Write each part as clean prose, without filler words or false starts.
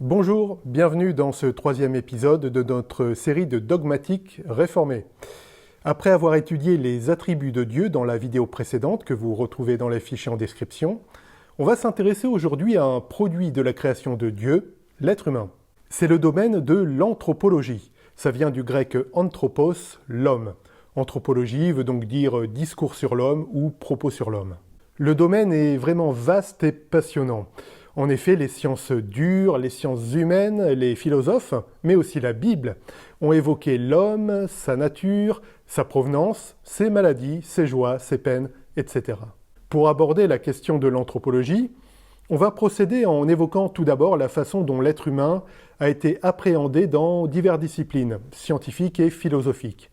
Bonjour, bienvenue dans ce troisième épisode de notre série de dogmatiques réformés. Après avoir étudié les attributs de Dieu dans la vidéo précédente que vous retrouvez dans les fichiers en description, on va s'intéresser aujourd'hui à un produit de la création de Dieu, l'être humain. C'est le domaine de l'anthropologie. Ça vient du grec anthropos, l'homme. Anthropologie veut donc dire discours sur l'homme ou propos sur l'homme. Le domaine est vraiment vaste et passionnant. En effet, les sciences dures, les sciences humaines, les philosophes, mais aussi la Bible, ont évoqué l'homme, sa nature, sa provenance, ses maladies, ses joies, ses peines, etc. Pour aborder la question de l'anthropologie, on va procéder en évoquant tout d'abord la façon dont l'être humain a été appréhendé dans diverses disciplines, scientifiques et philosophiques.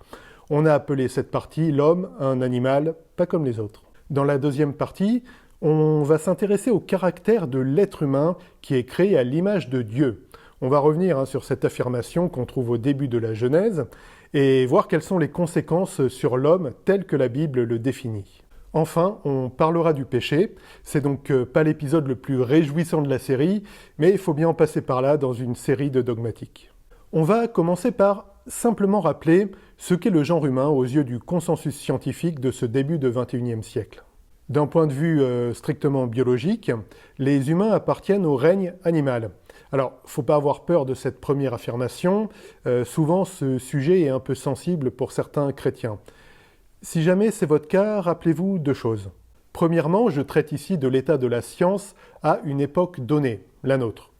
On a appelé cette partie l'homme un animal pas comme les autres. Dans la deuxième partie, on va s'intéresser au caractère de l'être humain qui est créé à l'image de Dieu. On va revenir sur cette affirmation qu'on trouve au début de la Genèse et voir quelles sont les conséquences sur l'homme tel que la Bible le définit. Enfin, on parlera du péché. C'est donc pas l'épisode le plus réjouissant de la série, mais il faut bien en passer par là dans une série de dogmatiques. On va commencer par simplement rappeler ce qu'est le genre humain aux yeux du consensus scientifique de ce début de XXIe siècle. D'un point de vue strictement biologique, les humains appartiennent au règne animal. Alors, faut pas avoir peur de cette première affirmation. Souvent, ce sujet est un peu sensible pour certains chrétiens. Si jamais c'est votre cas, rappelez-vous deux choses. Premièrement, je traite ici de l'état de la science à une époque donnée, la nôtre.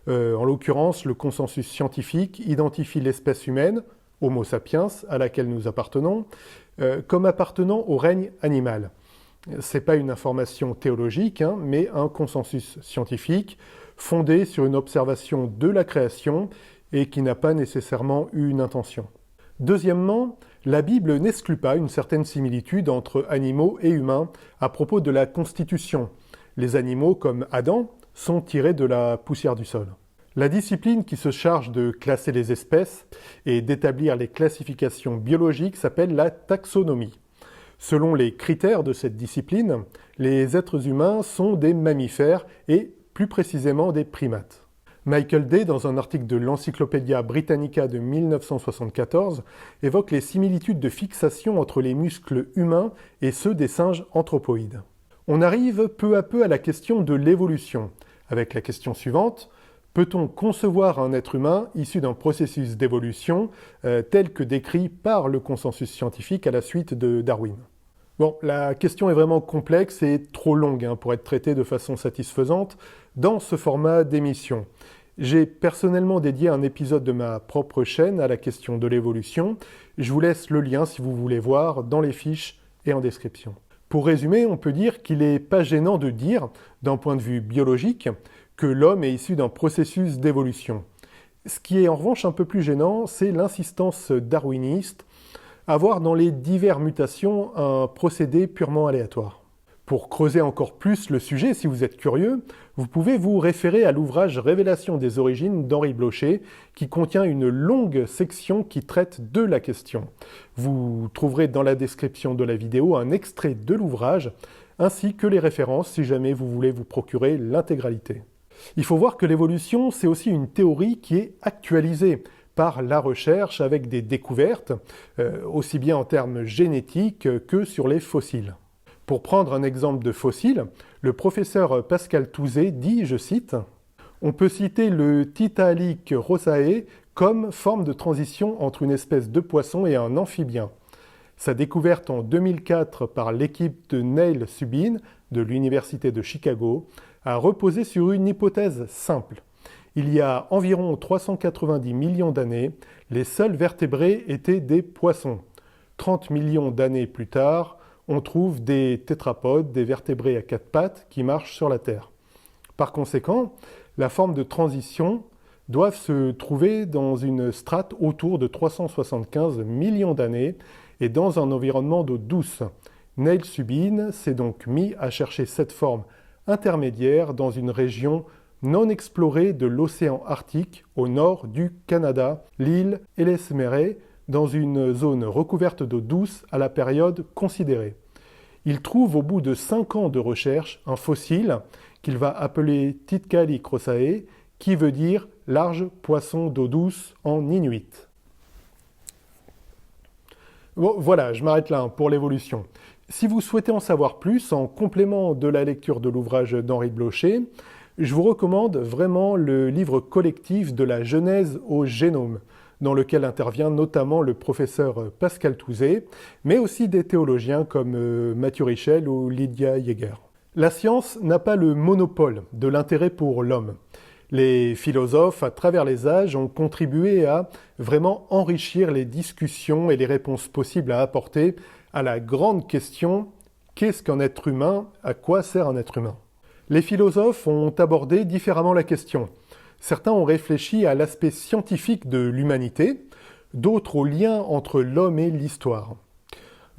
En l'occurrence, le consensus scientifique identifie l'espèce humaine, Homo sapiens, à laquelle nous appartenons, comme appartenant au règne animal. Ce n'est pas une information théologique, mais un consensus scientifique fondé sur une observation de la création et qui n'a pas nécessairement eu une intention. Deuxièmement, la Bible n'exclut pas une certaine similitude entre animaux et humains à propos de la constitution. Les animaux, comme Adam, sont tirés de la poussière du sol. La discipline qui se charge de classer les espèces et d'établir les classifications biologiques s'appelle la taxonomie. Selon les critères de cette discipline, les êtres humains sont des mammifères et plus précisément des primates. Michael Day, dans un article de l'Encyclopædia Britannica de 1974, évoque les similitudes de fixation entre les muscles humains et ceux des singes anthropoïdes. On arrive peu à peu à la question de l'évolution, avec la question suivante: peut-on concevoir un être humain issu d'un processus d'évolution tel que décrit par le consensus scientifique à la suite de Darwin? Bon, la question est vraiment complexe et trop longue pour être traitée de façon satisfaisante dans ce format d'émission. J'ai personnellement dédié un épisode de ma propre chaîne à la question de l'évolution. Je vous laisse le lien si vous voulez voir dans les fiches et en description. Pour résumer, on peut dire qu'il n'est pas gênant de dire, d'un point de vue biologique, que l'homme est issu d'un processus d'évolution. Ce qui est en revanche un peu plus gênant, c'est l'insistance darwiniste à voir dans les diverses mutations un procédé purement aléatoire. Pour creuser encore plus le sujet, si vous êtes curieux, vous pouvez vous référer à l'ouvrage Révélation des origines d'Henri Blocher, qui contient une longue section qui traite de la question. Vous trouverez dans la description de la vidéo un extrait de l'ouvrage, ainsi que les références si jamais vous voulez vous procurer l'intégralité. Il faut voir que l'évolution, c'est aussi une théorie qui est actualisée par la recherche avec des découvertes, aussi bien en termes génétiques que sur les fossiles. Pour prendre un exemple de fossile, le professeur Pascal Touzé dit, je cite, « On peut citer le Tiktaalik rosae comme forme de transition entre une espèce de poisson et un amphibien. Sa découverte en 2004 par l'équipe de Neil Subin de l'Université de Chicago a reposé sur une hypothèse simple. Il y a environ 390 millions d'années, les seuls vertébrés étaient des poissons. 30 millions d'années plus tard, on trouve des tétrapodes, des vertébrés à quatre pattes qui marchent sur la Terre. Par conséquent, la forme de transition doit se trouver dans une strate autour de 375 millions d'années et dans un environnement d'eau douce. Neil Subin s'est donc mis à chercher cette forme intermédiaire dans une région non explorée de l'océan Arctique au nord du Canada, l'île Ellesmere, dans une zone recouverte d'eau douce à la période considérée. Il trouve au bout de 5 ans de recherche un fossile qu'il va appeler Tiktaalik rosae, qui veut dire large poisson d'eau douce en inuit. Bon, voilà, je m'arrête là pour l'évolution. Si vous souhaitez en savoir plus, en complément de la lecture de l'ouvrage d'Henri Blocher, je vous recommande vraiment le livre collectif de la Genèse au génome, dans lequel intervient notamment le professeur Pascal Touzé, mais aussi des théologiens comme Mathieu Richel ou Lydia Yeager. La science n'a pas le monopole de l'intérêt pour l'homme. Les philosophes, à travers les âges, ont contribué à vraiment enrichir les discussions et les réponses possibles à apporter à la grande question « Qu'est-ce qu'un être humain ? À quoi sert un être humain ?» Les philosophes ont abordé différemment la question. Certains ont réfléchi à l'aspect scientifique de l'humanité, d'autres au lien entre l'homme et l'histoire.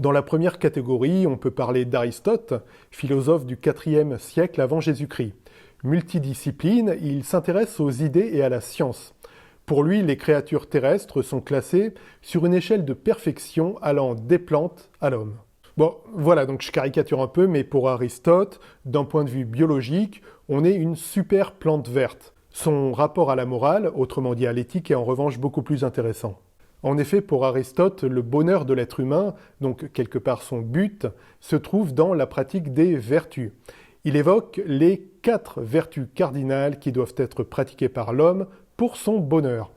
Dans la première catégorie, on peut parler d'Aristote, philosophe du IVe siècle avant Jésus-Christ. Multidiscipline, il s'intéresse aux idées et à la science. Pour lui, les créatures terrestres sont classées sur une échelle de perfection allant des plantes à l'homme. Bon, voilà, donc je caricature un peu, mais pour Aristote, d'un point de vue biologique, on est une super plante verte. Son rapport à la morale, autrement dit à l'éthique, est en revanche beaucoup plus intéressant. En effet, pour Aristote, le bonheur de l'être humain, donc quelque part son but, se trouve dans la pratique des vertus. Il évoque les 4 vertus cardinales qui doivent être pratiquées par l'homme pour son bonheur,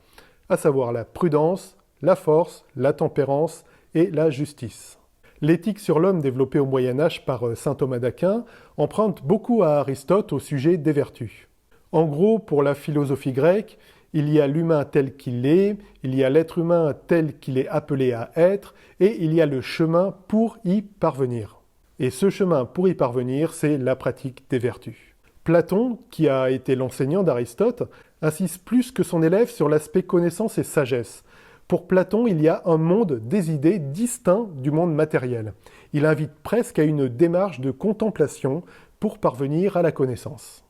à savoir la prudence, la force, la tempérance et la justice. L'éthique sur l'homme développée au Moyen-Âge par saint Thomas d'Aquin emprunte beaucoup à Aristote au sujet des vertus. En gros, pour la philosophie grecque, il y a l'humain tel qu'il est, il y a l'être humain tel qu'il est appelé à être, et il y a le chemin pour y parvenir. Et ce chemin pour y parvenir, c'est la pratique des vertus. Platon, qui a été l'enseignant d'Aristote, insiste plus que son élève sur l'aspect connaissance et sagesse. Pour Platon, il y a un monde des idées distinct du monde matériel. Il invite presque à une démarche de contemplation pour parvenir à la connaissance.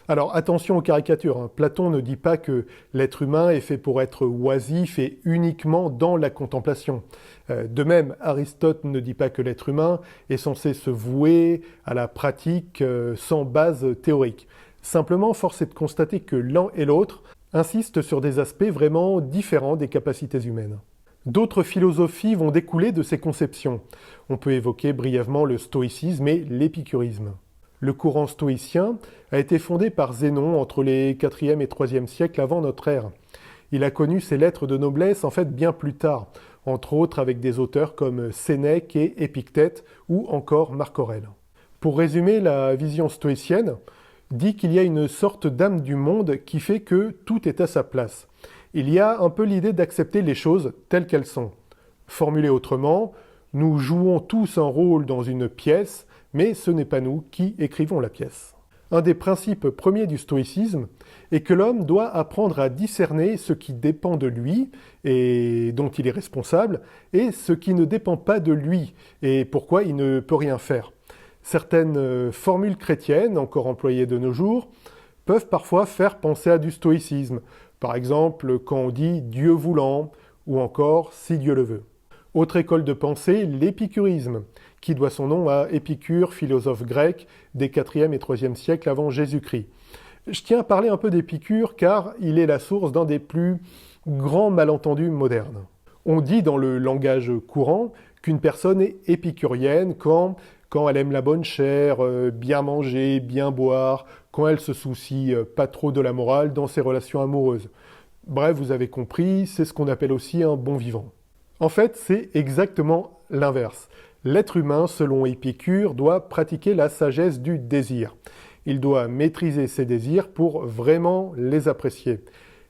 Alors attention aux caricatures, Platon ne dit pas que l'être humain est fait pour être oisif et uniquement dans la contemplation. De même, Aristote ne dit pas que l'être humain est censé se vouer à la pratique sans base théorique. Simplement, force est de constater que l'un et l'autre insistent sur des aspects vraiment différents des capacités humaines. D'autres philosophies vont découler de ces conceptions. On peut évoquer brièvement le stoïcisme et l'épicurisme. Le courant stoïcien a été fondé par Zénon entre les 4e et 3e siècles avant notre ère. Il a connu ses lettres de noblesse en fait bien plus tard, entre autres avec des auteurs comme Sénèque et Épictète ou encore Marc Aurèle. Pour résumer, la vision stoïcienne dit qu'il y a une sorte d'âme du monde qui fait que tout est à sa place. Il y a un peu l'idée d'accepter les choses telles qu'elles sont. Formulé autrement, nous jouons tous un rôle dans une pièce, mais ce n'est pas nous qui écrivons la pièce. Un des principes premiers du stoïcisme est que l'homme doit apprendre à discerner ce qui dépend de lui et dont il est responsable, et ce qui ne dépend pas de lui et pourquoi il ne peut rien faire. Certaines formules chrétiennes, encore employées de nos jours, peuvent parfois faire penser à du stoïcisme. Par exemple, quand on dit « Dieu voulant » ou encore « si Dieu le veut ». Autre école de pensée, l'épicurisme, qui doit son nom à Épicure, philosophe grec des 4e et 3e siècles avant Jésus-Christ. Je tiens à parler un peu d'Épicure car il est la source d'un des plus grands malentendus modernes. On dit dans le langage courant qu'une personne est épicurienne quand elle aime la bonne chair, bien manger, bien boire, quand elle se soucie pas trop de la morale dans ses relations amoureuses. Bref, vous avez compris, c'est ce qu'on appelle aussi un bon vivant. En fait, c'est exactement l'inverse. L'être humain, selon Épicure, doit pratiquer la sagesse du désir. Il doit maîtriser ses désirs pour vraiment les apprécier.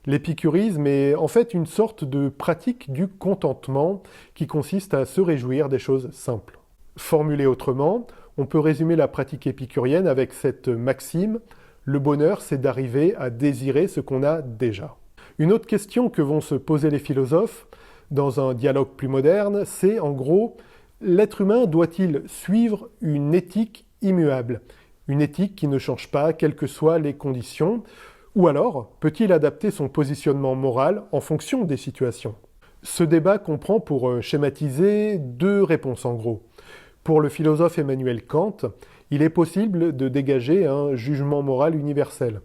L'épicurisme est en fait une sorte de pratique du contentement qui consiste à se réjouir des choses simples. Formulé autrement, on peut résumer la pratique épicurienne avec cette maxime « le bonheur, c'est d'arriver à désirer ce qu'on a déjà ». Une autre question que vont se poser les philosophes dans un dialogue plus moderne, c'est en gros l'être humain doit-il suivre une éthique immuable, une éthique qui ne change pas quelles que soient les conditions, ou alors peut-il adapter son positionnement moral en fonction des situations? Ce débat comprend, pour schématiser, 2 réponses en gros. Pour le philosophe Emmanuel Kant, il est possible de dégager un jugement moral universel.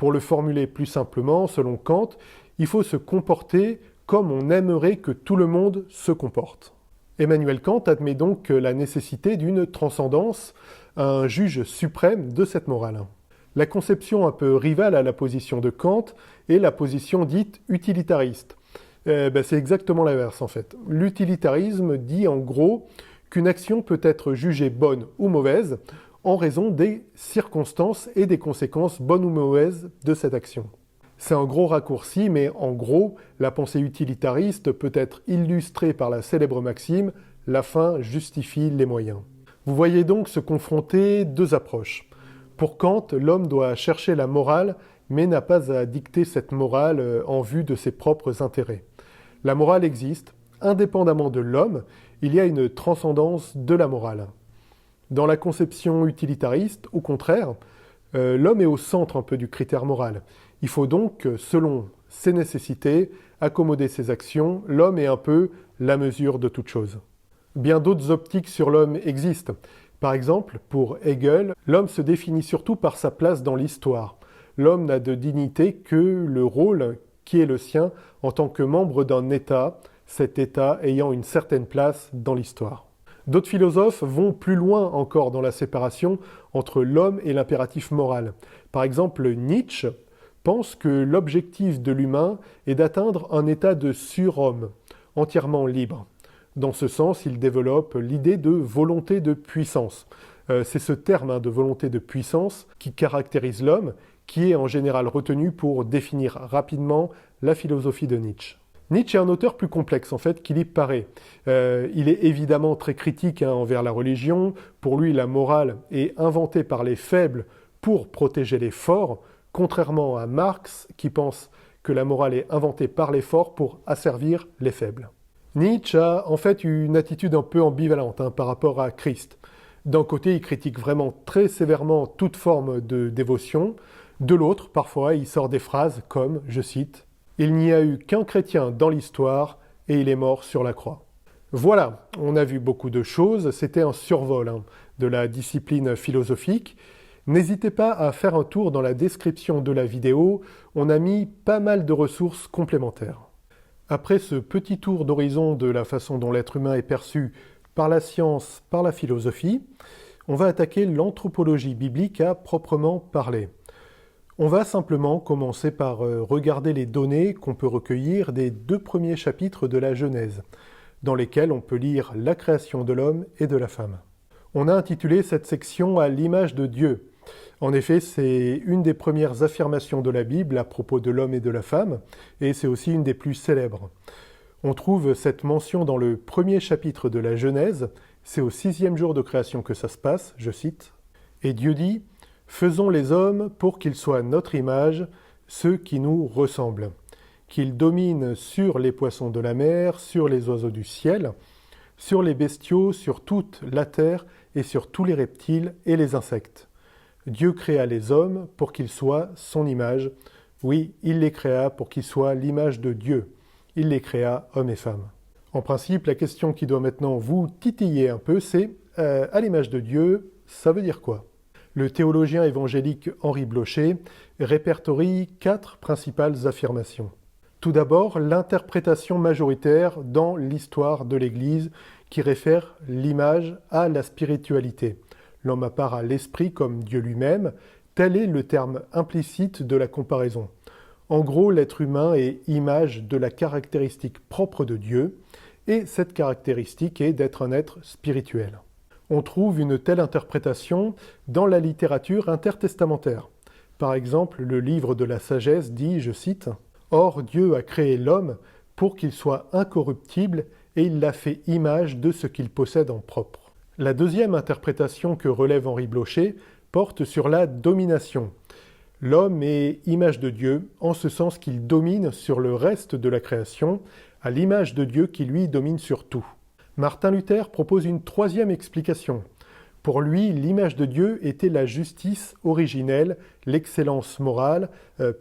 Pour le formuler plus simplement, selon Kant, il faut se comporter comme on aimerait que tout le monde se comporte. Emmanuel Kant admet donc la nécessité d'une transcendance, un juge suprême de cette morale. La conception un peu rivale à la position de Kant est la position dite utilitariste. C'est exactement l'inverse en fait. L'utilitarisme dit en gros qu'une action peut être jugée bonne ou mauvaise en raison des circonstances et des conséquences bonnes ou mauvaises de cette action. C'est un gros raccourci, mais en gros, la pensée utilitariste peut être illustrée par la célèbre maxime « la fin justifie les moyens ». Vous voyez donc se confronter deux approches. Pour Kant, l'homme doit chercher la morale, mais n'a pas à dicter cette morale en vue de ses propres intérêts. La morale existe, indépendamment de l'homme, il y a une transcendance de la morale. Dans la conception utilitariste, au contraire, l'homme est au centre un peu du critère moral. Il faut donc, selon ses nécessités, accommoder ses actions. L'homme est un peu la mesure de toute chose. Bien d'autres optiques sur l'homme existent. Par exemple, pour Hegel, l'homme se définit surtout par sa place dans l'histoire. L'homme n'a de dignité que le rôle qui est le sien en tant que membre d'un État, cet État ayant une certaine place dans l'histoire. D'autres philosophes vont plus loin encore dans la séparation entre l'homme et l'impératif moral. Par exemple, Nietzsche pense que l'objectif de l'humain est d'atteindre un état de surhomme, entièrement libre. Dans ce sens, il développe l'idée de volonté de puissance. C'est ce terme de volonté de puissance qui caractérise l'homme, qui est en général retenu pour définir rapidement la philosophie de Nietzsche. Nietzsche est un auteur plus complexe en fait qu'il y paraît. Il est évidemment très critique envers la religion. Pour lui, la morale est inventée par les faibles pour protéger les forts, contrairement à Marx qui pense que la morale est inventée par les forts pour asservir les faibles. Nietzsche a en fait une attitude un peu ambivalente par rapport à Christ. D'un côté, il critique vraiment très sévèrement toute forme de dévotion. De l'autre, parfois, il sort des phrases comme, je cite, « Il n'y a eu qu'un chrétien dans l'histoire et il est mort sur la croix ». Voilà, on a vu beaucoup de choses, c'était un survol de la discipline philosophique. N'hésitez pas à faire un tour dans la description de la vidéo, on a mis pas mal de ressources complémentaires. Après ce petit tour d'horizon de la façon dont l'être humain est perçu par la science, par la philosophie, on va attaquer l'anthropologie biblique à proprement parler. On va simplement commencer par regarder les données qu'on peut recueillir des 2 premiers chapitres de la Genèse, dans lesquels on peut lire la création de l'homme et de la femme. On a intitulé cette section à l'image de Dieu. En effet, c'est une des premières affirmations de la Bible à propos de l'homme et de la femme, et c'est aussi une des plus célèbres. On trouve cette mention dans le premier chapitre de la Genèse, c'est au 6e jour de création que ça se passe, je cite, « Et Dieu dit, faisons les hommes pour qu'ils soient notre image, ceux qui nous ressemblent, qu'ils dominent sur les poissons de la mer, sur les oiseaux du ciel, sur les bestiaux, sur toute la terre et sur tous les reptiles et les insectes. Dieu créa les hommes pour qu'ils soient son image. Oui, il les créa pour qu'ils soient l'image de Dieu. Il les créa hommes et femmes. » En principe, la question qui doit maintenant vous titiller un peu, c'est à l'image de Dieu, ça veut dire quoi? Le théologien évangélique Henri Blocher répertorie 4 principales affirmations. Tout d'abord, l'interprétation majoritaire dans l'histoire de l'Église qui réfère l'image à la spiritualité. L'homme à part à l'esprit comme Dieu lui-même, tel est le terme implicite de la comparaison. En gros, l'être humain est image de la caractéristique propre de Dieu, et cette caractéristique est d'être un être spirituel. On trouve une telle interprétation dans la littérature intertestamentaire. Par exemple, le livre de la sagesse dit, je cite, « Or Dieu a créé l'homme pour qu'il soit incorruptible et il l'a fait image de ce qu'il possède en propre. » La deuxième interprétation que relève Henri Blocher porte sur la domination. L'homme est image de Dieu, en ce sens qu'il domine sur le reste de la création, à l'image de Dieu qui lui domine sur tout. Martin Luther propose une troisième explication. Pour lui, l'image de Dieu était la justice originelle, l'excellence morale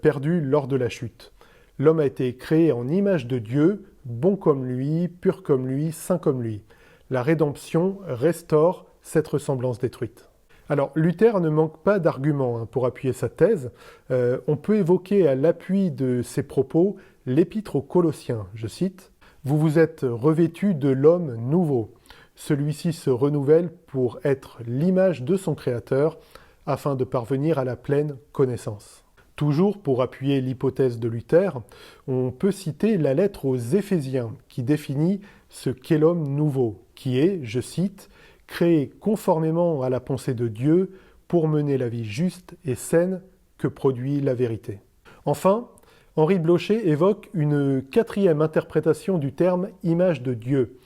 perdue lors de la chute. L'homme a été créé en image de Dieu, bon comme lui, pur comme lui, saint comme lui. La rédemption restaure cette ressemblance détruite. Alors, Luther ne manque pas d'arguments pour appuyer sa thèse. On peut évoquer à l'appui de ses propos l'épître aux Colossiens, je cite, « Vous vous êtes revêtus de l'homme nouveau. Celui-ci se renouvelle pour être l'image de son Créateur, afin de parvenir à la pleine connaissance. » Toujours pour appuyer l'hypothèse de Luther, on peut citer la lettre aux Éphésiens qui définit ce qu'est l'homme nouveau, qui est, je cite, « créé conformément à la pensée de Dieu pour mener la vie juste et saine que produit la vérité. » Enfin, Henri Blocher évoque une quatrième interprétation du terme « image de Dieu ».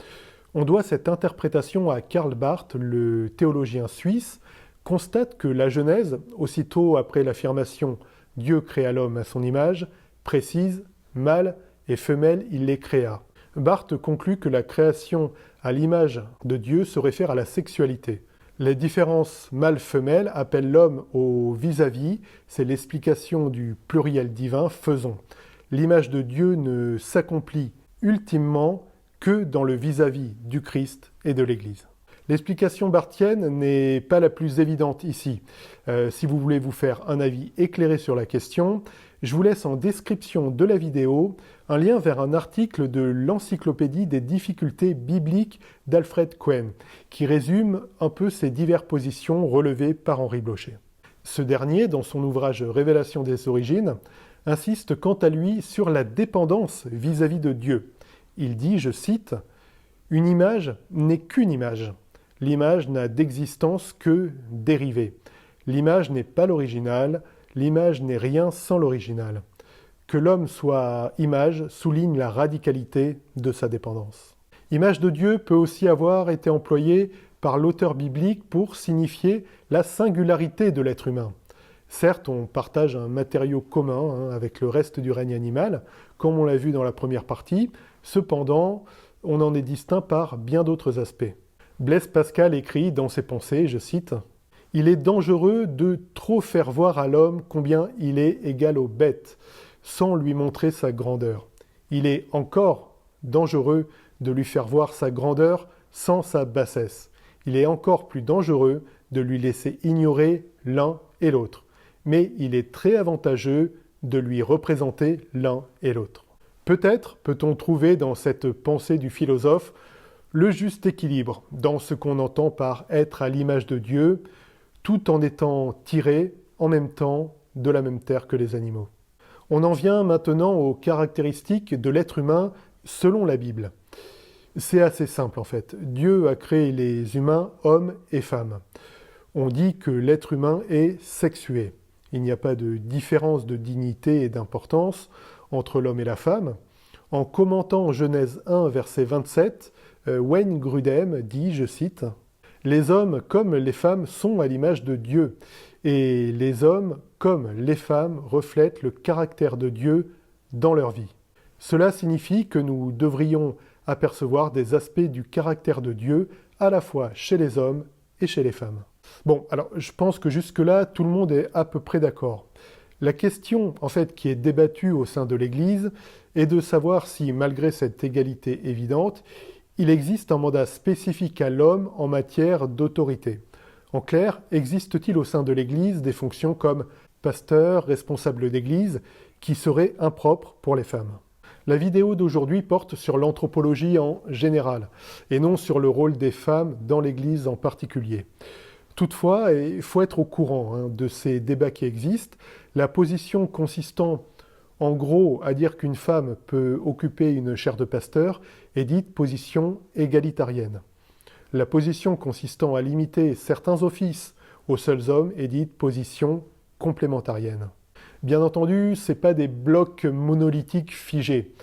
On doit cette interprétation à Karl Barth, le théologien suisse, constate que la Genèse, aussitôt après l'affirmation « Dieu créa l'homme à son image », précise « mâle et femelle il les créa ». Barth conclut que la création à l'image de Dieu se réfère à la sexualité. Les différences mâle-femelle appellent l'homme au vis-à-vis, c'est l'explication du pluriel divin « faisons ». L'image de Dieu ne s'accomplit ultimement que dans le vis-à-vis du Christ et de l'Église. L'explication barthienne n'est pas la plus évidente ici. Si vous voulez vous faire un avis éclairé sur la question, je vous laisse en description de la vidéo un lien vers un article de l'Encyclopédie des difficultés bibliques d'Alfred Cohen, qui résume un peu ces diverses positions relevées par Henri Blocher. Ce dernier, dans son ouvrage Révélation des origines, insiste quant à lui sur la dépendance vis-à-vis de Dieu. Il dit, je cite, « Une image n'est qu'une image. L'image n'a d'existence que dérivée. L'image n'est pas l'original, l'image n'est rien sans l'original. Que l'homme soit image souligne la radicalité de sa dépendance. » Image de Dieu peut aussi avoir été employée par l'auteur biblique pour signifier la singularité de l'être humain. Certes, on partage un matériau commun avec le reste du règne animal, comme on l'a vu dans la première partie, cependant, on en est distinct par bien d'autres aspects. Blaise Pascal écrit dans ses pensées, je cite, « Il est dangereux de trop faire voir à l'homme combien il est égal aux bêtes, sans lui montrer sa grandeur. Il est encore dangereux de lui faire voir sa grandeur sans sa bassesse. Il est encore plus dangereux de lui laisser ignorer l'un et l'autre. Mais il est très avantageux de lui représenter l'un et l'autre. » Peut-être peut-on trouver dans cette pensée du philosophe le juste équilibre dans ce qu'on entend par être à l'image de Dieu, tout en étant tiré en même temps de la même terre que les animaux. On en vient maintenant aux caractéristiques de l'être humain selon la Bible. C'est assez simple en fait. Dieu a créé les humains, hommes et femmes. On dit que l'être humain est sexué. Il n'y a pas de différence de dignité et d'importance entre l'homme et la femme. En commentant Genèse 1, verset 27, Wayne Grudem dit, je cite, « Les hommes comme les femmes sont à l'image de Dieu, et les hommes comme les femmes reflètent le caractère de Dieu dans leur vie. Cela signifie que nous devrions apercevoir des aspects du caractère de Dieu à la fois chez les hommes et chez les femmes. » Bon, alors je pense que jusque-là, tout le monde est à peu près d'accord. La question, en fait, qui est débattue au sein de l'Église est de savoir si, malgré cette égalité évidente, il existe un mandat spécifique à l'homme en matière d'autorité. En clair, existe-t-il au sein de l'Église des fonctions comme pasteur, responsable d'Église, qui seraient impropres pour les femmes? La vidéo d'aujourd'hui porte sur l'anthropologie en général, et non sur le rôle des femmes dans l'Église en particulier. Toutefois, il faut être au courant de ces débats qui existent. La position consistant en gros à dire qu'une femme peut occuper une chaire de pasteur est dite position égalitarienne. La position consistant à limiter certains offices aux seuls hommes est dite position complémentarienne. Bien entendu, ce n'est pas des blocs monolithiques figés.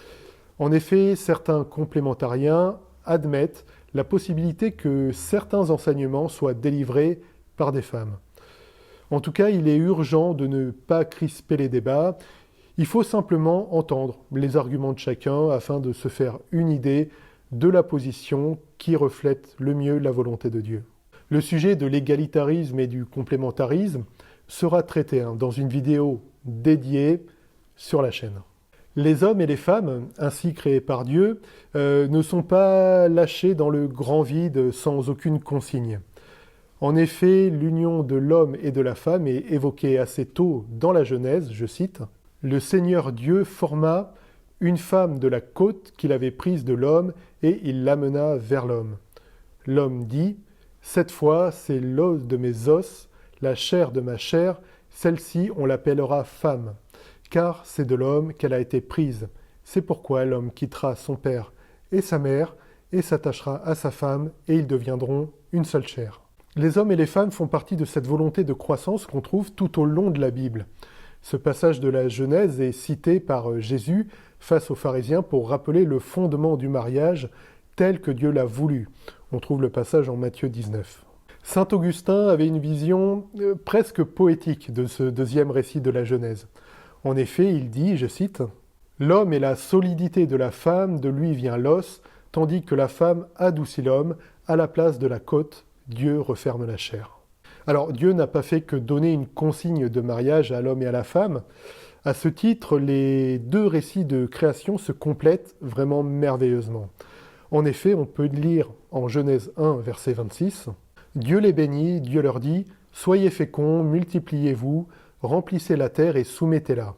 En effet, certains complémentariens admettent la possibilité que certains enseignements soient délivrés par des femmes. En tout cas, il est urgent de ne pas crisper les débats. Il faut simplement entendre les arguments de chacun afin de se faire une idée de la position qui reflète le mieux la volonté de Dieu. Le sujet de l'égalitarisme et du complémentarisme sera traité dans une vidéo dédiée sur la chaîne. Les hommes et les femmes, ainsi créés par Dieu, ne sont pas lâchés dans le grand vide sans aucune consigne. En effet, l'union de l'homme et de la femme est évoquée assez tôt dans la Genèse, je cite, « Le Seigneur Dieu forma une femme de la côte qu'il avait prise de l'homme et il l'amena vers l'homme. L'homme dit, « Cette fois, c'est l'os de mes os, la chair de ma chair, celle-ci on l'appellera femme, car c'est de l'homme qu'elle a été prise. C'est pourquoi l'homme quittera son père et sa mère et s'attachera à sa femme et ils deviendront une seule chair. » Les hommes et les femmes font partie de cette volonté de croissance qu'on trouve tout au long de la Bible. Ce passage de la Genèse est cité par Jésus face aux pharisiens pour rappeler le fondement du mariage tel que Dieu l'a voulu. On trouve le passage en Matthieu 19. Saint Augustin avait une vision presque poétique de ce deuxième récit de la Genèse. En effet, il dit, je cite, « L'homme est la solidité de la femme, de lui vient l'os, tandis que la femme adoucit l'homme, à la place de la côte, Dieu referme la chair. » Alors Dieu n'a pas fait que donner une consigne de mariage à l'homme et à la femme. À ce titre, les deux récits de création se complètent vraiment merveilleusement. En effet, on peut lire en Genèse 1, verset 26, « Dieu les bénit, Dieu leur dit, « Soyez féconds, multipliez-vous, remplissez la terre et soumettez-la.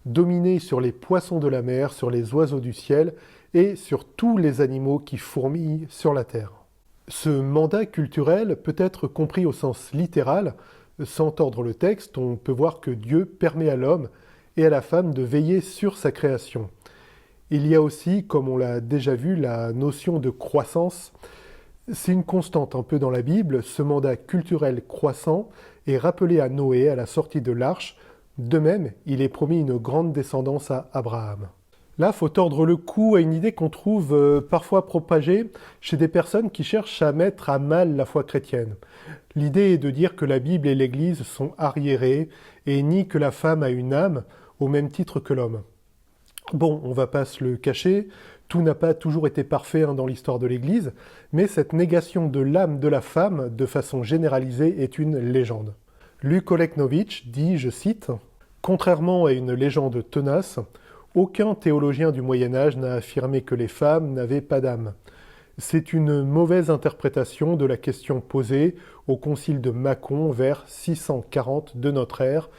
Dominez sur les poissons de la mer, sur les oiseaux du ciel et sur tous les animaux qui fourmillent sur la terre. » Ce mandat culturel peut être compris au sens littéral. Sans tordre le texte, on peut voir que Dieu permet à l'homme et à la femme de veiller sur sa création. Il y a aussi, comme on l'a déjà vu, la notion de croissance. C'est une constante un peu dans la Bible. Ce mandat culturel croissant est rappelé à Noé à la sortie de l'arche. De même, il est promis une grande descendance à Abraham. Là, il faut tordre le cou à une idée qu'on trouve parfois propagée chez des personnes qui cherchent à mettre à mal la foi chrétienne. L'idée est de dire que la Bible et l'Église sont arriérées et nient que la femme a une âme au même titre que l'homme. Bon, on va pas se le cacher, tout n'a pas toujours été parfait dans l'histoire de l'Église, mais cette négation de l'âme de la femme, de façon généralisée, est une légende. Luc Oleknovitch dit, je cite, « Contrairement à une légende tenace, aucun théologien du Moyen-Âge n'a affirmé que les femmes n'avaient pas d'âme. C'est une mauvaise interprétation de la question posée au concile de Mâcon vers 640 de notre ère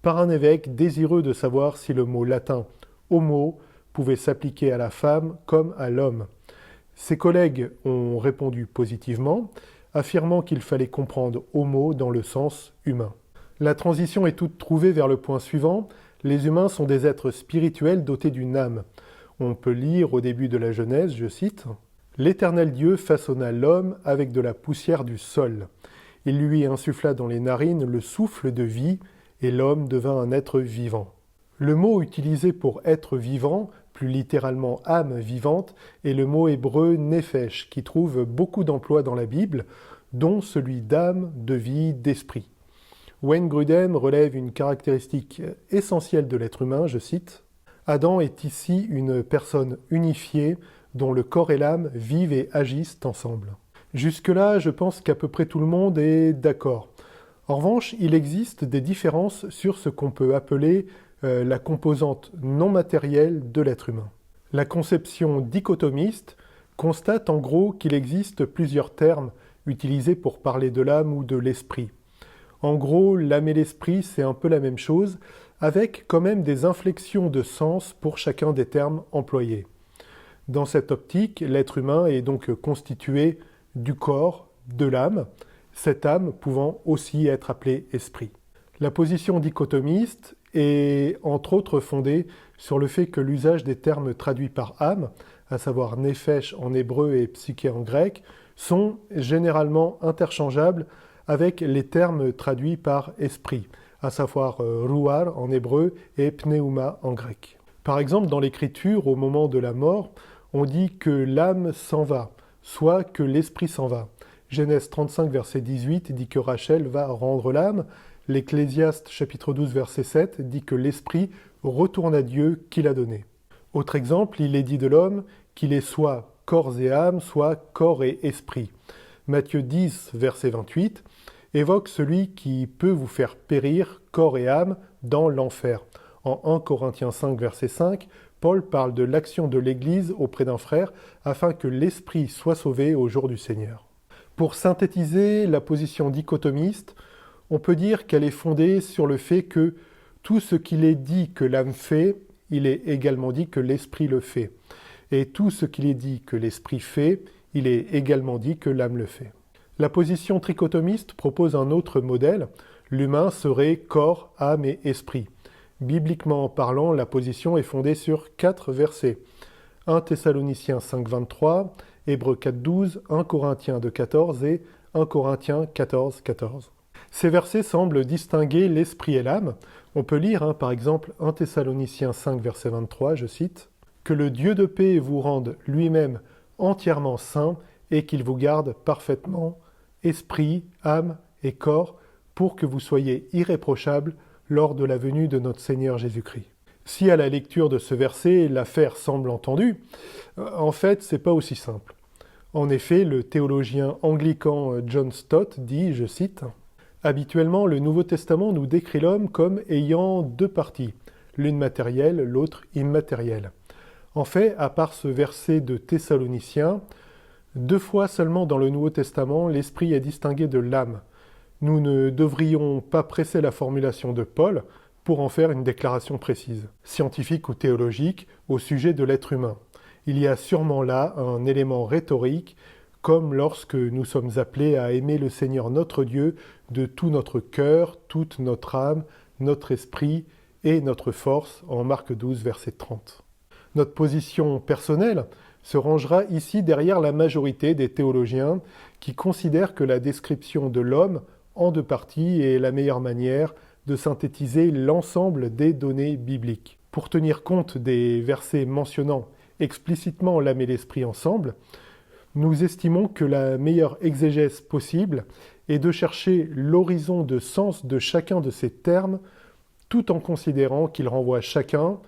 par un évêque désireux de savoir si le mot latin « homo » pouvait s'appliquer à la femme comme à l'homme. Ses collègues ont répondu positivement, affirmant qu'il fallait comprendre « homo » dans le sens humain. La transition est toute trouvée vers le point suivant. Les humains sont des êtres spirituels dotés d'une âme. On peut lire au début de la Genèse, je cite, « L'Éternel Dieu façonna l'homme avec de la poussière du sol. Il lui insuffla dans les narines le souffle de vie, et l'homme devint un être vivant. » Le mot utilisé pour être vivant, plus littéralement âme vivante, est le mot hébreu nefesh, qui trouve beaucoup d'emplois dans la Bible, dont celui d'âme, de vie, d'esprit. Wayne Grudem relève une caractéristique essentielle de l'être humain, je cite, « Adam est ici une personne unifiée dont le corps et l'âme vivent et agissent ensemble. » Jusque-là, je pense qu'à peu près tout le monde est d'accord. En revanche, il existe des différences sur ce qu'on peut appeler la composante non matérielle de l'être humain. La conception dichotomiste constate en gros qu'il existe plusieurs termes utilisés pour parler de l'âme ou de l'esprit. En gros, l'âme et l'esprit, c'est un peu la même chose, avec quand même des inflexions de sens pour chacun des termes employés. Dans cette optique, l'être humain est donc constitué du corps, de l'âme, cette âme pouvant aussi être appelée esprit. La position dichotomiste est entre autres fondée sur le fait que l'usage des termes traduits par âme, à savoir nefesh en hébreu et psyché en grec, sont généralement interchangeables avec les termes traduits par esprit, à savoir ruar en hébreu et pneuma en grec. Par exemple, dans l'écriture, au moment de la mort, on dit que l'âme s'en va, soit que l'esprit s'en va. Genèse 35, verset 18 dit que Rachel va rendre l'âme. L'Ecclésiaste, chapitre 12, verset 7 dit que l'esprit retourne à Dieu qui l'a donné. Autre exemple, il est dit de l'homme qu'il est soit corps et âme, soit corps et esprit. Matthieu 10, verset 28, évoque celui qui peut vous faire périr, corps et âme, dans l'enfer. En 1 Corinthiens 5, verset 5, Paul parle de l'action de l'Église auprès d'un frère afin que l'esprit soit sauvé au jour du Seigneur. Pour synthétiser la position dichotomiste, on peut dire qu'elle est fondée sur le fait que tout ce qu'il est dit que l'âme fait, il est également dit que l'esprit le fait. Et tout ce qu'il est dit que l'esprit fait, il est également dit que l'âme le fait. La position trichotomiste propose un autre modèle. L'humain serait corps, âme et esprit. Bibliquement parlant, la position est fondée sur 4 versets. 1 Thessaloniciens 5, 23, Hébreux 4, 12, 1 Corinthiens 2, 14 et 1 Corinthiens 14, 14. Ces versets semblent distinguer l'esprit et l'âme. On peut lire par exemple 1 Thessaloniciens 5, verset 23, je cite, « Que le Dieu de paix vous rende lui-même entièrement saint et qu'il vous garde parfaitement, esprit, âme et corps, pour que vous soyez irréprochables lors de la venue de notre Seigneur Jésus-Christ. » Si à la lecture de ce verset, l'affaire semble entendue, en fait, c'est pas aussi simple. En effet, le théologien anglican John Stott dit, je cite, « Habituellement, le Nouveau Testament nous décrit l'homme comme ayant 2 parties, l'une matérielle, l'autre immatérielle. En fait, à part ce verset de Thessaloniciens, 2 fois seulement dans le Nouveau Testament, l'esprit est distingué de l'âme. Nous ne devrions pas presser la formulation de Paul pour en faire une déclaration précise, scientifique ou théologique, au sujet de l'être humain. Il y a sûrement là un élément rhétorique, comme lorsque nous sommes appelés à aimer le Seigneur notre Dieu de tout notre cœur, toute notre âme, notre esprit et notre force, en Marc 12, verset 30. Notre position personnelle se rangera ici derrière la majorité des théologiens qui considèrent que la description de l'homme en 2 parties est la meilleure manière de synthétiser l'ensemble des données bibliques. Pour tenir compte des versets mentionnant explicitement l'âme et l'esprit ensemble, nous estimons que la meilleure exégèse possible est de chercher l'horizon de sens de chacun de ces termes, tout en considérant qu'ils renvoient chacun,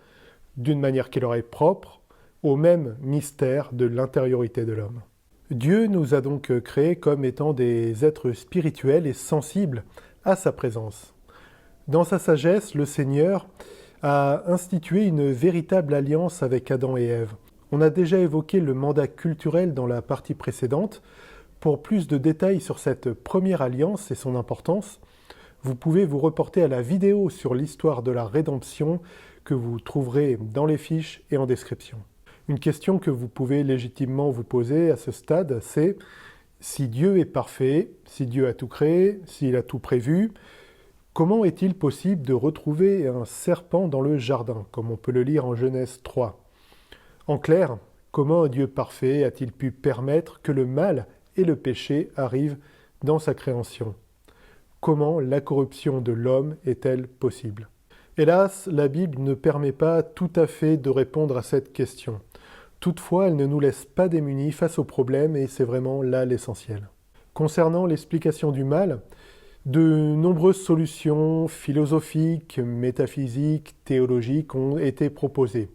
d'une manière qui leur est propre, au même mystère de l'intériorité de l'homme. Dieu nous a donc créés comme étant des êtres spirituels et sensibles à sa présence. Dans sa sagesse, le Seigneur a institué une véritable alliance avec Adam et Ève. On a déjà évoqué le mandat culturel dans la partie précédente. Pour plus de détails sur cette première alliance et son importance, vous pouvez vous reporter à la vidéo sur l'histoire de la rédemption que vous trouverez dans les fiches et en description. Une question que vous pouvez légitimement vous poser à ce stade, c'est si Dieu est parfait, si Dieu a tout créé, s'il a tout prévu, comment est-il possible de retrouver un serpent dans le jardin, comme on peut le lire en Genèse 3 ? En clair, comment un Dieu parfait a-t-il pu permettre que le mal et le péché arrivent dans sa création ? Comment la corruption de l'homme est-elle possible ? Hélas, la Bible ne permet pas tout à fait de répondre à cette question. Toutefois, elle ne nous laisse pas démunis face au problème et c'est vraiment là l'essentiel. Concernant l'explication du mal, de nombreuses solutions philosophiques, métaphysiques, théologiques ont été proposées.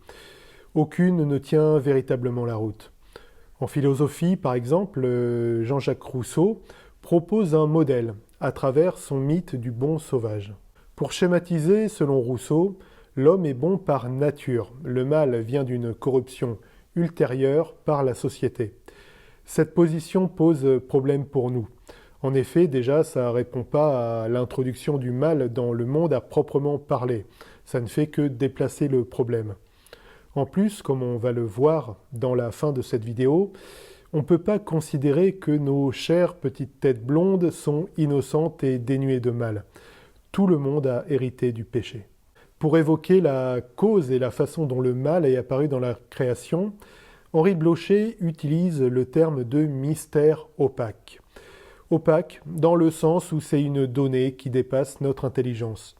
Aucune ne tient véritablement la route. En philosophie, par exemple, Jean-Jacques Rousseau propose un modèle à travers son mythe du bon sauvage. Pour schématiser, selon Rousseau, l'homme est bon par nature. Le mal vient d'une corruption ultérieure par la société. Cette position pose problème pour nous. En effet, déjà, ça ne répond pas à l'introduction du mal dans le monde à proprement parler. Ça ne fait que déplacer le problème. En plus, comme on va le voir dans la fin de cette vidéo, on ne peut pas considérer que nos chères petites têtes blondes sont innocentes et dénuées de mal. Tout le monde a hérité du péché. Pour évoquer la cause et la façon dont le mal est apparu dans la création, Henri Blocher utilise le terme de mystère opaque. Opaque dans le sens où c'est une donnée qui dépasse notre intelligence.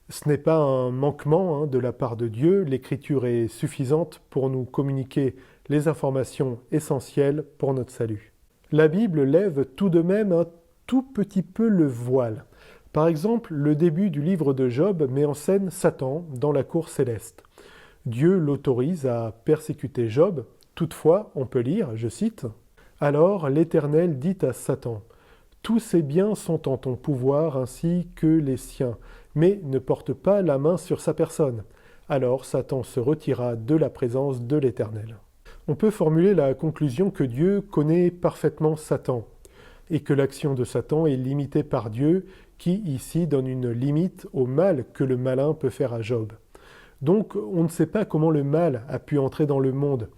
Ce n'est pas un manquement de la part de Dieu, l'Écriture est suffisante pour nous communiquer les informations essentielles pour notre salut. La Bible lève tout de même un tout petit peu le voile. Par exemple, le début du livre de Job met en scène Satan dans la cour céleste. Dieu l'autorise à persécuter Job. Toutefois, on peut lire, je cite, « Alors l'Éternel dit à Satan, « Tous ces biens sont en ton pouvoir ainsi que les siens, mais ne porte pas la main sur sa personne. » Alors Satan se retira de la présence de l'Éternel. On peut formuler la conclusion que Dieu connaît parfaitement Satan. et que l'action de Satan est limitée par Dieu, qui ici donne une limite au mal que le malin peut faire à Job. Donc on ne sait pas comment le mal a pu entrer dans le monde.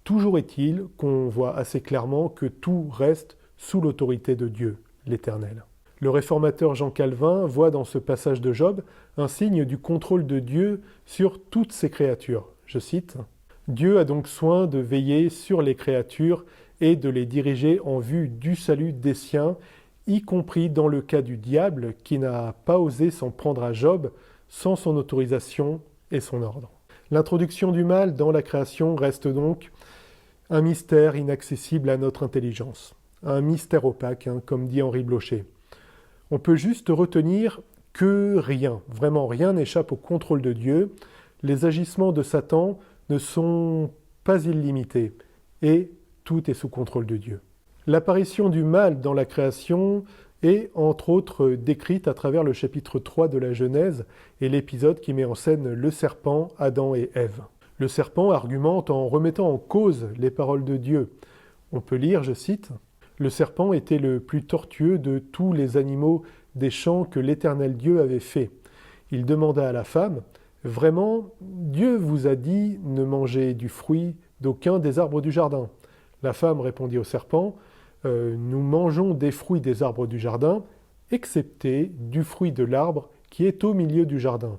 Toujours est-il qu'on voit assez clairement que tout reste sous l'autorité de Dieu, l'Éternel. Le réformateur Jean Calvin voit dans ce passage de Job un signe du contrôle de Dieu sur toutes ses créatures. Je cite, « Dieu a donc soin de veiller sur les créatures et de les diriger en vue du salut des siens, y compris dans le cas du diable qui n'a pas osé s'en prendre à Job sans son autorisation et son ordre. » L'introduction du mal dans la création reste donc un mystère inaccessible à notre intelligence, un mystère opaque, comme dit Henri Blocher. On peut juste retenir que rien, vraiment rien n'échappe au contrôle de Dieu. Les agissements de Satan ne sont pas illimités et tout est sous contrôle de Dieu. L'apparition du mal dans la création est entre autres décrite à travers le chapitre 3 de la Genèse et l'épisode qui met en scène le serpent, Adam et Ève. Le serpent argumente en remettant en cause les paroles de Dieu. On peut lire, je cite, « Le serpent était le plus tortueux de tous les animaux des champs que l'Éternel Dieu avait fait. Il demanda à la femme, « Vraiment, Dieu vous a dit ne mangez du fruit d'aucun des arbres du jardin. » La femme répondit au serpent, « Nous mangeons des fruits des arbres du jardin, excepté du fruit de l'arbre qui est au milieu du jardin.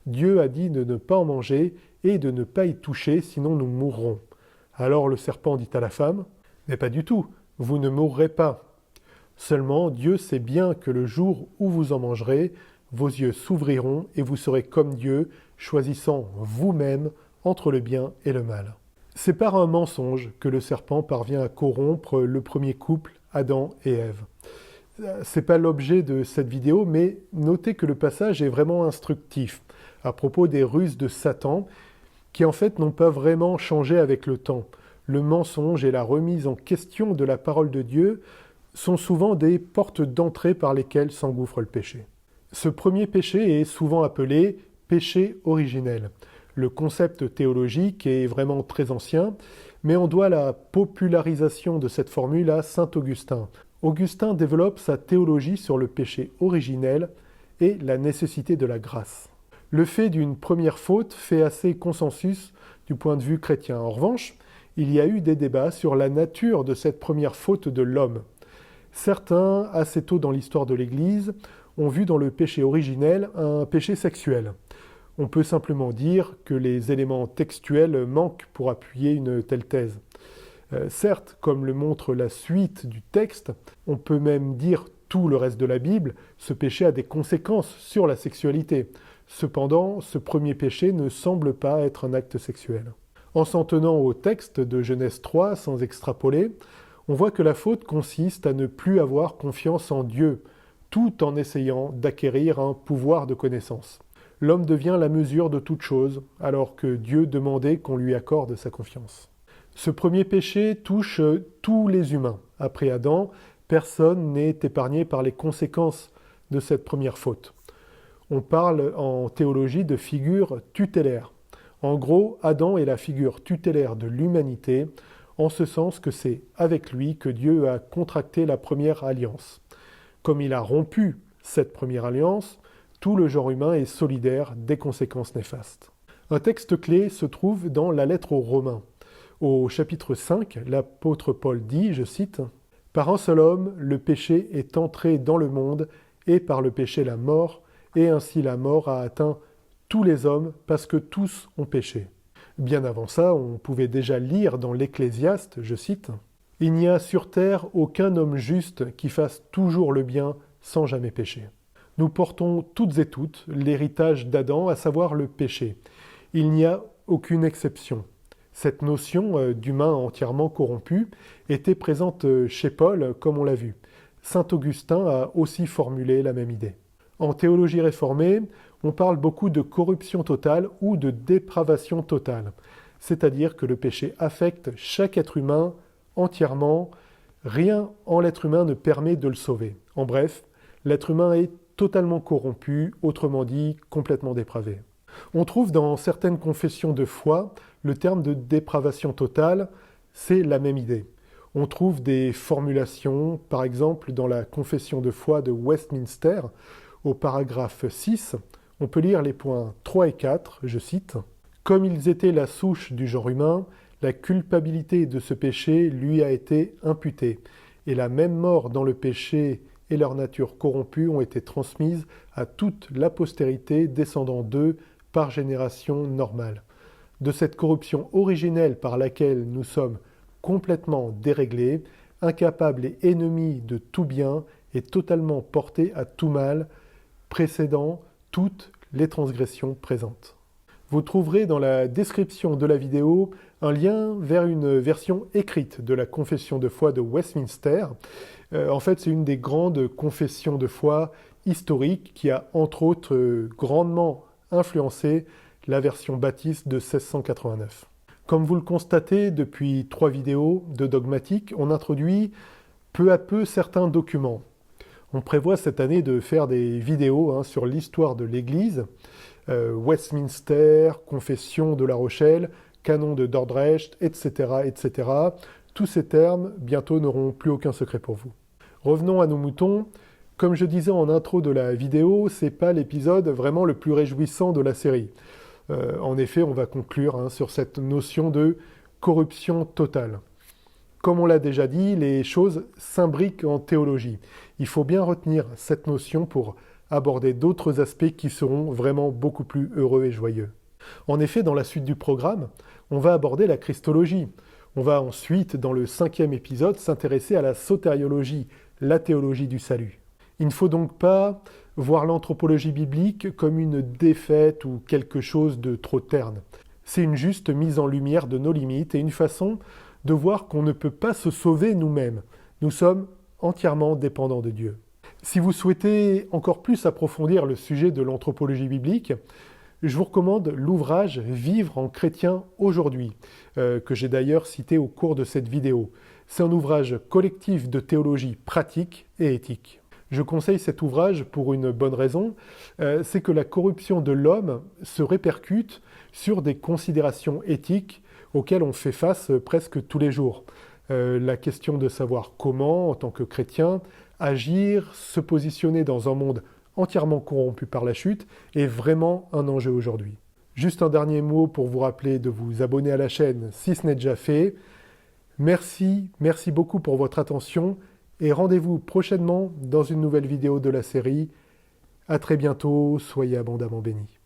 Dieu a dit de ne pas en manger et de ne pas y toucher, sinon nous mourrons. » Alors le serpent dit à la femme, « Mais pas du tout, vous ne mourrez pas. Seulement Dieu sait bien que le jour où vous en mangerez, vos yeux s'ouvriront et vous serez comme Dieu, choisissant vous-même entre le bien et le mal. » C'est par un mensonge que le serpent parvient à corrompre le premier couple, Adam et Ève. C'est pas l'objet de cette vidéo, mais notez que le passage est vraiment instructif à propos des ruses de Satan, qui en fait n'ont pas vraiment changé avec le temps. Le mensonge et la remise en question de la parole de Dieu sont souvent des portes d'entrée par lesquelles s'engouffre le péché. Ce premier péché est souvent appelé péché originel. Le concept théologique est vraiment très ancien, mais on doit la popularisation de cette formule à saint Augustin. Augustin développe sa théologie sur le péché originel et la nécessité de la grâce. Le fait d'une première faute fait assez consensus du point de vue chrétien. En revanche, il y a eu des débats sur la nature de cette première faute de l'homme. Certains, assez tôt dans l'histoire de l'Église, ont vu dans le péché originel un péché sexuel. On peut simplement dire que les éléments textuels manquent pour appuyer une telle thèse. Certes, comme le montre la suite du texte, on peut même dire tout le reste de la Bible, ce péché a des conséquences sur la sexualité. Cependant, ce premier péché ne semble pas être un acte sexuel. En s'en tenant au texte de Genèse 3, sans extrapoler, on voit que la faute consiste à ne plus avoir confiance en Dieu, tout en essayant d'acquérir un pouvoir de connaissance. L'homme devient la mesure de toute chose, alors que Dieu demandait qu'on lui accorde sa confiance. Ce premier péché touche tous les humains. Après Adam, personne n'est épargné par les conséquences de cette première faute. On parle en théologie de figure tutélaire. En gros, Adam est la figure tutélaire de l'humanité, en ce sens que c'est avec lui que Dieu a contracté la première alliance. Comme il a rompu cette première alliance, tout le genre humain est solidaire des conséquences néfastes. Un texte clé se trouve dans la lettre aux Romains. Au chapitre 5, l'apôtre Paul dit, je cite, « Par un seul homme, le péché est entré dans le monde, et par le péché la mort, et ainsi la mort a atteint tous les hommes, parce que tous ont péché. » Bien avant ça, on pouvait déjà lire dans l'Ecclésiaste, je cite, « Il n'y a sur terre aucun homme juste qui fasse toujours le bien sans jamais pécher. » Nous portons toutes et toutes l'héritage d'Adam, à savoir le péché. Il n'y a aucune exception. Cette notion d'humain entièrement corrompu était présente chez Paul, comme on l'a vu. Saint Augustin a aussi formulé la même idée. En théologie réformée, on parle beaucoup de corruption totale ou de dépravation totale, c'est-à-dire que le péché affecte chaque être humain entièrement, rien en l'être humain ne permet de le sauver. En bref, l'être humain est totalement corrompu, autrement dit, complètement dépravé. On trouve dans certaines confessions de foi le terme de dépravation totale, c'est la même idée. on trouve des formulations, par exemple dans la Confession de foi de Westminster, au paragraphe 6, on peut lire les points 3 et 4, je cite « Comme ils étaient la souche du genre humain, la culpabilité de ce péché lui a été imputée, et la même mort dans le péché et leur nature corrompue ont été transmises à toute la postérité descendant d'eux par génération normale. De cette corruption originelle par laquelle nous sommes complètement déréglés, incapables et ennemis de tout bien et totalement portés à tout mal, précédant toutes les transgressions présentes. » Vous trouverez dans la description de la vidéo un lien vers une version écrite de la Confession de foi de Westminster. En fait, c'est une des grandes confessions de foi historiques qui a entre autres grandement influencé la version baptiste de 1689. Comme vous le constatez depuis 3 vidéos de Dogmatique, on introduit peu à peu certains documents. On prévoit cette année de faire des vidéos sur l'histoire de l'Église, Westminster, Confession de La Rochelle, Canon de Dordrecht, etc., etc. Tous ces termes, bientôt, n'auront plus aucun secret pour vous. Revenons à nos moutons. Comme je disais en intro de la vidéo, c'est pas l'épisode vraiment le plus réjouissant de la série. En effet, on va conclure sur cette notion de corruption totale. Comme on l'a déjà dit, les choses s'imbriquent en théologie. Il faut bien retenir cette notion pour aborder d'autres aspects qui seront vraiment beaucoup plus heureux et joyeux. En effet, dans la suite du programme, on va aborder la christologie. On va ensuite, dans le 5e épisode, s'intéresser à la sotériologie, la théologie du salut. Il ne faut donc pas voir l'anthropologie biblique comme une défaite ou quelque chose de trop terne. C'est une juste mise en lumière de nos limites et une façon de voir qu'on ne peut pas se sauver nous-mêmes. Nous sommes entièrement dépendants de Dieu. Si vous souhaitez encore plus approfondir le sujet de l'anthropologie biblique, je vous recommande l'ouvrage « Vivre en chrétien aujourd'hui », que j'ai d'ailleurs cité au cours de cette vidéo. C'est un ouvrage collectif de théologie pratique et éthique. Je conseille cet ouvrage pour une bonne raison, c'est que la corruption de l'homme se répercute sur des considérations éthiques auxquelles on fait face presque tous les jours. La question de savoir comment, en tant que chrétien, agir, se positionner dans un monde entièrement corrompu par la chute est vraiment un enjeu aujourd'hui. Juste un dernier mot pour vous rappeler de vous abonner à la chaîne si ce n'est déjà fait. Merci beaucoup pour votre attention et rendez-vous prochainement dans une nouvelle vidéo de la série. À très bientôt, soyez abondamment bénis.